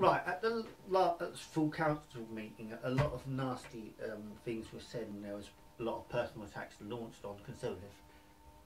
Right, at the full council meeting, a lot of nasty things were said, and there was a lot of personal attacks launched on Conservative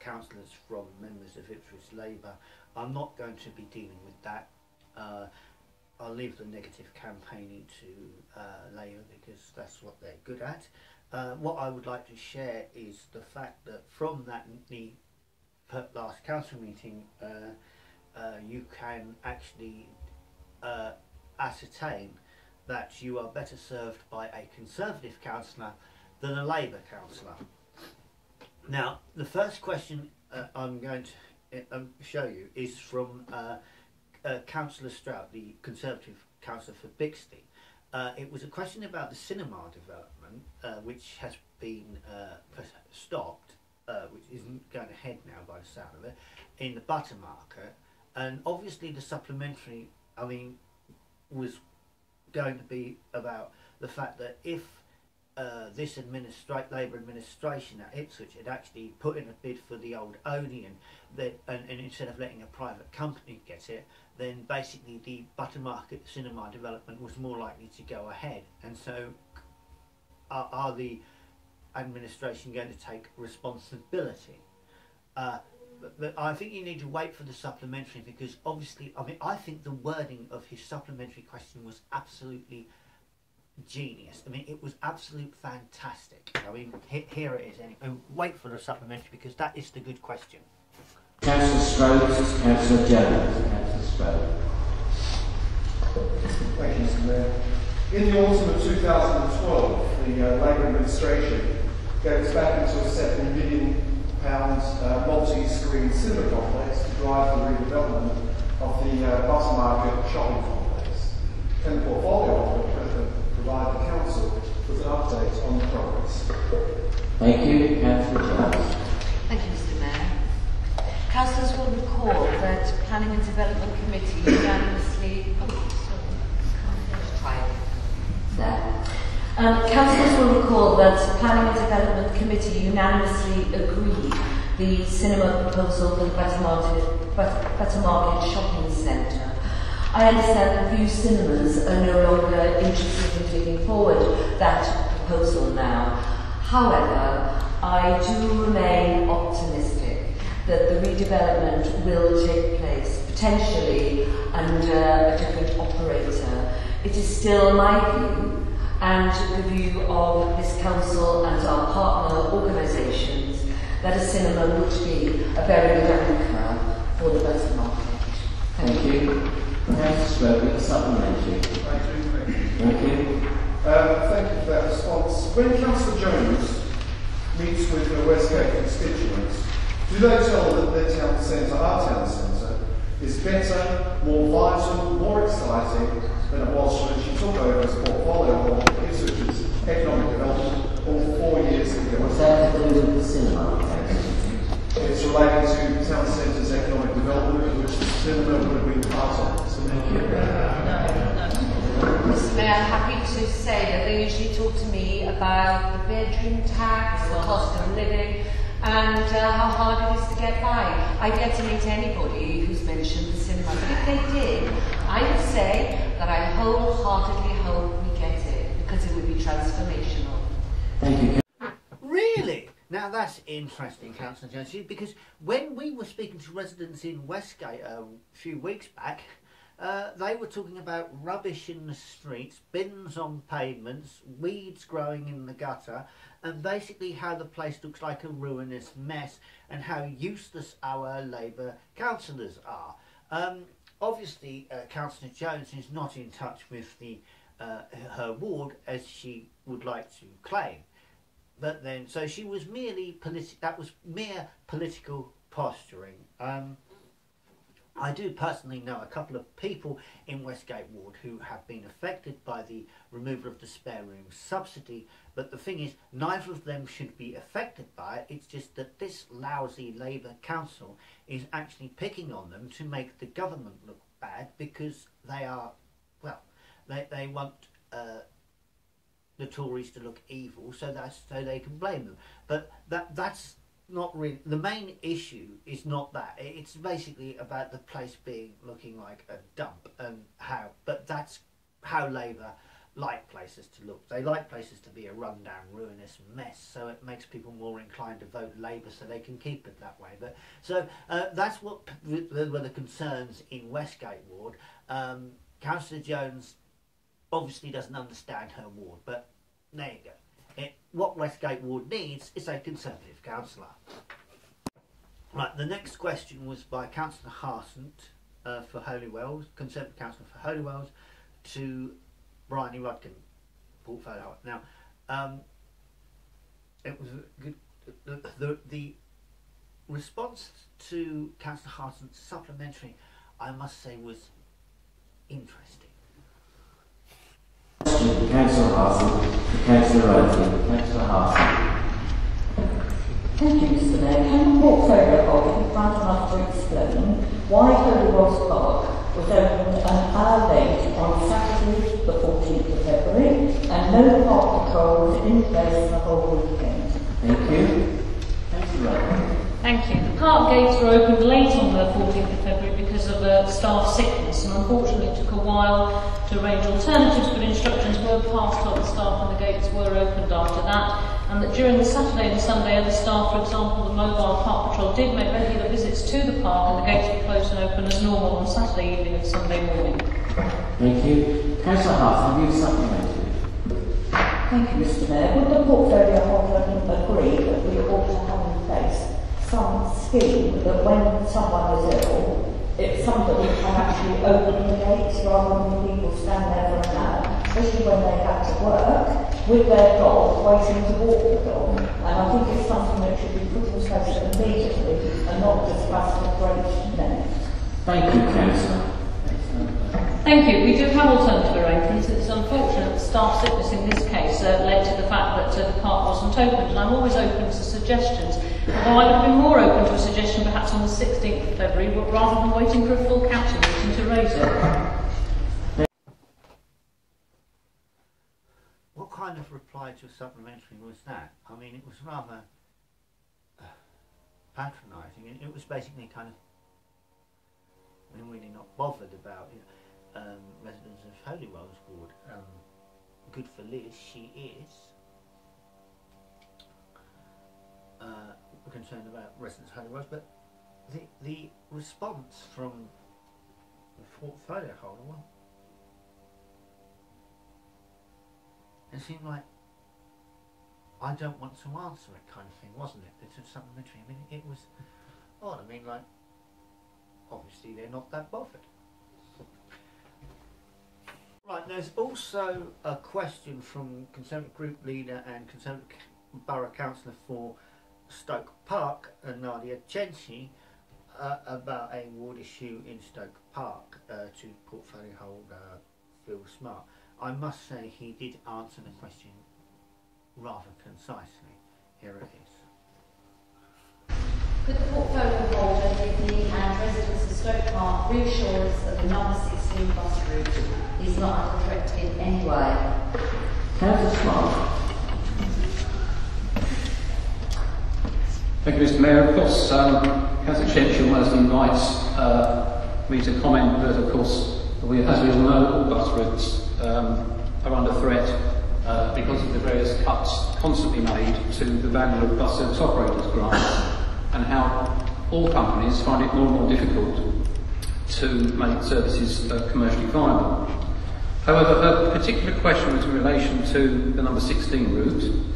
councillors from members of Ipswich Labour. I'm not going to be dealing with that. I'll leave the negative campaigning to Labour because that's what they're good at. What I would like to share is the fact that from the last council meeting, you can actually ascertain that you are better served by a Conservative councillor than a Labour councillor. Now, the first question I'm going to show you is from Councillor Strout, the Conservative councillor for Bixley. It was a question about the cinema development, which has been stopped, which isn't going ahead now by the sound of it, in the Butter Market. And obviously the supplementary, I mean, was going to be about the fact that if this Labour administration at Ipswich had actually put in a bid for the old Odeon, and instead of letting a private company get it, then basically the Butter Market cinema development was more likely to go ahead. And so are the administration going to take responsibility? But I think you need to wait for the supplementary, because obviously, I mean, I think the wording of his supplementary question was absolutely genius. I mean, it was absolute fantastic. I mean, here it is. Anyway, wait for the supplementary, because that is the good question. Councillor Strode, Councillor Jones. Councillor Strode. Thank you, Mr. Mayor. In the autumn of 2012, the Labour administration gave us back into a £7 million multi-screen cinema complex to drive the redevelopment of the Butter Market shopping complex. Can the portfolio officer, President, provide the council with an update on the progress? Thank you, Councillor Jones. Thank you, Mr. Mayor. Councillors will recall that Planning and Development Committee unanimously... Councillors will recall that Planning and Development Committee unanimously agreed the cinema proposal for the Better Market Shopping Centre. I understand that few cinemas are no longer interested in taking forward that proposal now. However, I do remain optimistic that the redevelopment will take place, potentially under a different operator. It is still my view, and the view of this council and our partner organisations, that a cinema would be a very good anchor for the Better Market. Thank you. Councillor Strode, with a supplementary. Thank you. Thank you for that response. When Councillor Jones meets with the Westgate constituents, do they tell that their town centre, our town centre, is better, more vital, more exciting than it was when she took over as portfolio of Ipswich's economic development all 4 years ago? What's that to do with the cinema? It's related to town centre's economic development, which the cinema would have been part of. So thank you. Mr. Mayor, I'm happy to say that they usually talk to me about the bedroom tax, the cost of living, and how hard it is to get by. I've yet to meet anybody who's mentioned the cinema, but if they did, I would say that I wholeheartedly hope we get it, because it would be transformational. Thank you. Really? Now that's interesting, Councillor Jones, because when we were speaking to residents in Westgate a few weeks back, they were talking about rubbish in the streets, bins on pavements, weeds growing in the gutter, and basically how the place looks like a ruinous mess and how useless our Labour councillors are. Obviously, Councillor Jones is not in touch with her ward as she would like to claim. But then, so she was merely that was mere political posturing. I do personally know a couple of people in Westgate Ward who have been affected by the removal of the spare room subsidy, but the thing is, neither of them should be affected by it. It's just that this lousy Labour council is actually picking on them to make the government look bad, because they are, well, they want the Tories to look evil, so they can blame them. But that's not really. The main issue is not that. It's basically about the place looking like a dump and how. But that's how Labour like places to look. They like places to be a rundown, ruinous mess. So it makes people more inclined to vote Labour, so they can keep it that way. But so that's what were the concerns in Westgate Ward. Councillor Jones obviously doesn't understand her ward, but there you go. What Westgate Ward needs is a Conservative councillor. Right, the next question was by Councillor Harsent for Holywells, Conservative councillor for Holywells, to Bryony Rudkin, portfolio. Now, it was good. The response to Councillor Harsent's supplementary, I must say, was interesting. Councillor Harsent, Councillor Rudkin, Councillor Harsent. Thank you, Mr. Mayor. Can the portfolio holder be kind enough to explain why Holywells Park was opened an hour late on Saturday, the 14th of February, and no park patrol was in place the whole weekend? Thank you. Councillor Rudkin. Thank you. The park gates were opened late on the 14th of February because of staff sickness, and unfortunately it took a while to arrange alternatives, but instructions were passed on the staff and the gates were opened after that. And that during the Saturday and Sunday, other staff, for example the mobile park patrol, did make regular visits to the park, and the gates were closed and open as normal on Saturday evening and Sunday morning. Thank you. Councillor Harsent, have you supplemented? Thank you, Mr. Mayor. Would the portfolio holder agree that we ought to have in place some scheme that when someone is ill, if somebody can actually open the gates rather than people stand there for an hour, especially when they have to work with their dog, waiting to walk the dog. And I think it's something that should be put in place immediately and not discussed at great length. Thank you, Councillor. Thank you. We do have alternative arrangements. It's unfortunate that staff sickness in this case led to the fact that the park wasn't opened, and I'm always open to suggestions. Although I would have been more open to a suggestion perhaps on the 16th of February, but rather than waiting for a full council meeting to raise it. What kind of reply to a supplementary was that? I mean, it was rather patronising. It was basically kind of, I mean, really not bothered about residents of Holywells Ward. Good for Liz, she is. Concerned about residents of Holywells, but the response from the portfolio holder, well, it seemed like I don't want to answer it kind of thing, wasn't it? It's a supplementary. I mean, it was odd. I mean, like, obviously they're not that bothered. Right, there's also a question from Conservative Group Leader and Conservative Borough Councillor for Stoke Park, Nadia Chenchi, about a ward issue in Stoke Park to portfolio holder Phil Smart. I must say he did answer the question rather concisely. Here it is. Could the portfolio holder give me and residents of Stoke Park reassurance that the number 16 bus route is not under threat in any way? Councillor Smart. Thank you, Mr. Mayor. Of course, Councillor Chenchi almost invites me to comment that, of course, as we all know, all bus routes are under threat because of the various cuts constantly made to the value of bus service operators grants, and how all companies find it more and more difficult to make services commercially viable. However, a particular question was in relation to the number 16 route.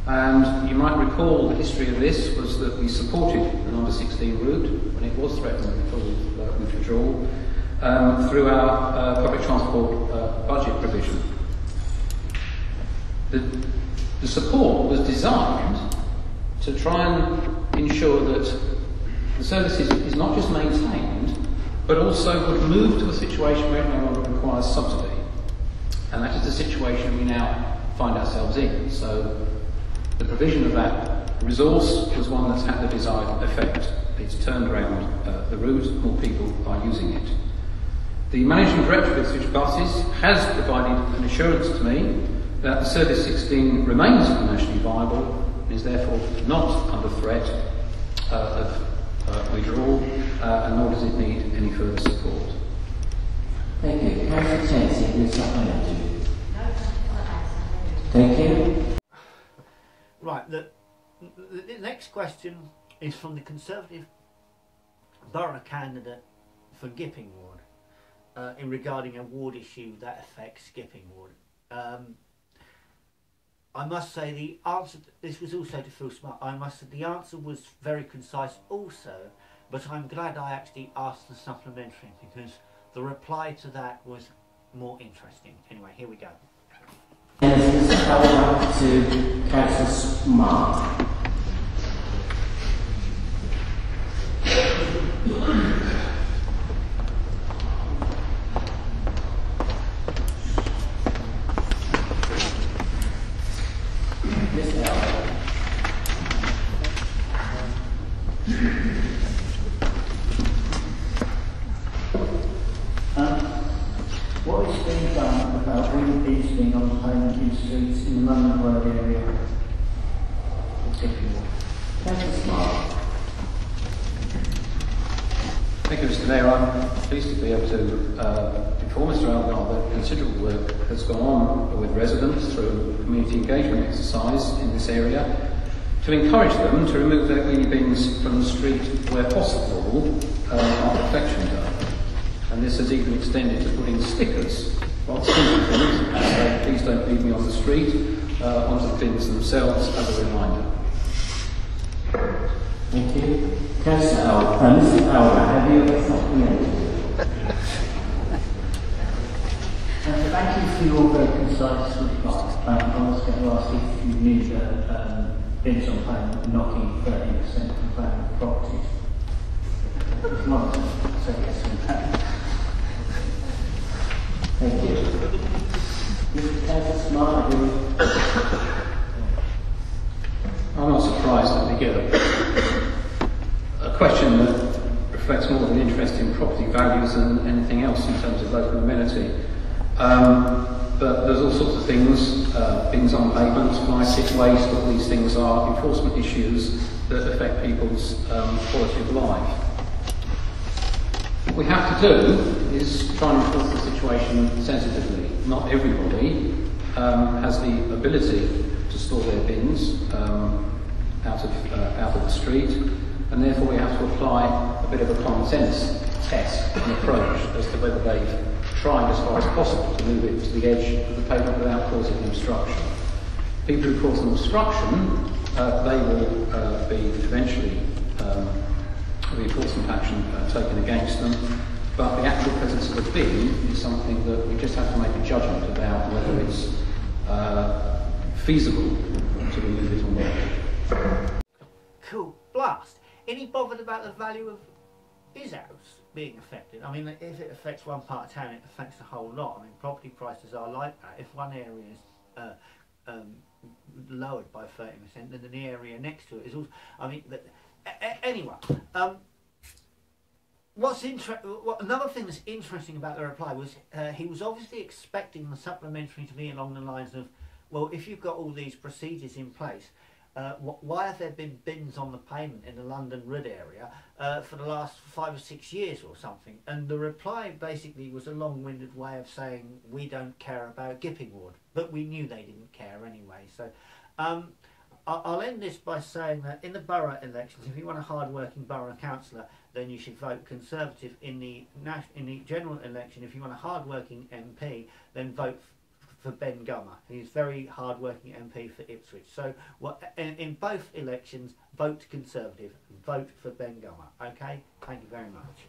And you might recall the history of this was that we supported the number 16 route when it was threatened with withdrawal through our public transport budget provision. The support was designed to try and ensure that the service is not just maintained, but also would move to a situation where it no longer requires subsidy. And that is the situation we now find ourselves in. So the provision of that resource was one that's had the desired effect. It's turned around the route, more people are using it. The Managing Director of Ipswich Buses has provided an assurance to me that the Service 16 remains commercially viable and is therefore not under threat of withdrawal, and nor does it need any further support. Thank you. Councillor Tensi, who's supplementary? Thank you. Right, the next question is from the Conservative borough candidate for Gipping Ward in regarding a ward issue that affects Gipping Ward. I must say the answer, this was also to Phil Smart, I must say the answer was very concise also, but I'm glad I actually asked the supplementary because the reply to that was more interesting. Anyway, here we go. And this is up to Councillor Smart. What is being done about wind easing on payment in streets in the London Road area? Councillor Smart. Thank you, Mr. Mayor. I'm pleased to be able to inform Mr. Algar that considerable work has gone on with residents through a community engagement exercise in this area to encourage them to remove their wheelie bins from the street where possible after collection day. And this has even extended to putting stickers, not simple things, that say, please don't leave me on the street, onto the bins themselves as a reminder. Thank you. Councillor Algar, Mr. Algar, have you a supplementary? Thank you for your very concise response. I was going to ask if you knew that bins on payment knocking 30% of planning properties. If not, say yes on that. Thank you. Mr. Councillor Smart, I'm not surprised that we get a question that reflects more of an interest in property values than anything else in terms of local amenity. But there's all sorts of things, bins on pavements, fly-tip waste, all these things are enforcement issues that affect people's quality of life. What we have to do is try and enforce the situation sensitively. Not everybody has the ability to store their bins out of the street, and therefore we have to apply a bit of a common sense test and approach as to whether they've tried as far as possible to move it to the edge of the pavement without causing obstruction. People who cause them obstruction, they will be eventually the enforcement action taken against them, but the actual presence of the bin is something that we just have to make a judgment about whether it's feasible to remove it or not. Cool. Blast. Any bothered about the value of his house being affected? I mean, if it affects one part of town, it affects the whole lot. I mean, property prices are like that. If one area is lowered by 30%, then the area next to it is also. I mean, anyway. Another thing that's interesting about the reply was he was obviously expecting the supplementary to be along the lines of, well, if you've got all these procedures in place, why have there been bins on the pavement in the London Rid area for the last 5 or 6 years or something? And the reply basically was a long-winded way of saying we don't care about Gipping Ward, but we knew they didn't care anyway. So I'll end this by saying that in the borough elections, if you want a hard-working borough councillor, then you should vote Conservative. In the general election, if you want a hard-working MP, then vote for Ben Gummer. He's a very hard-working MP for Ipswich. So in both elections, vote Conservative, vote for Ben Gummer. Okay? Thank you very much.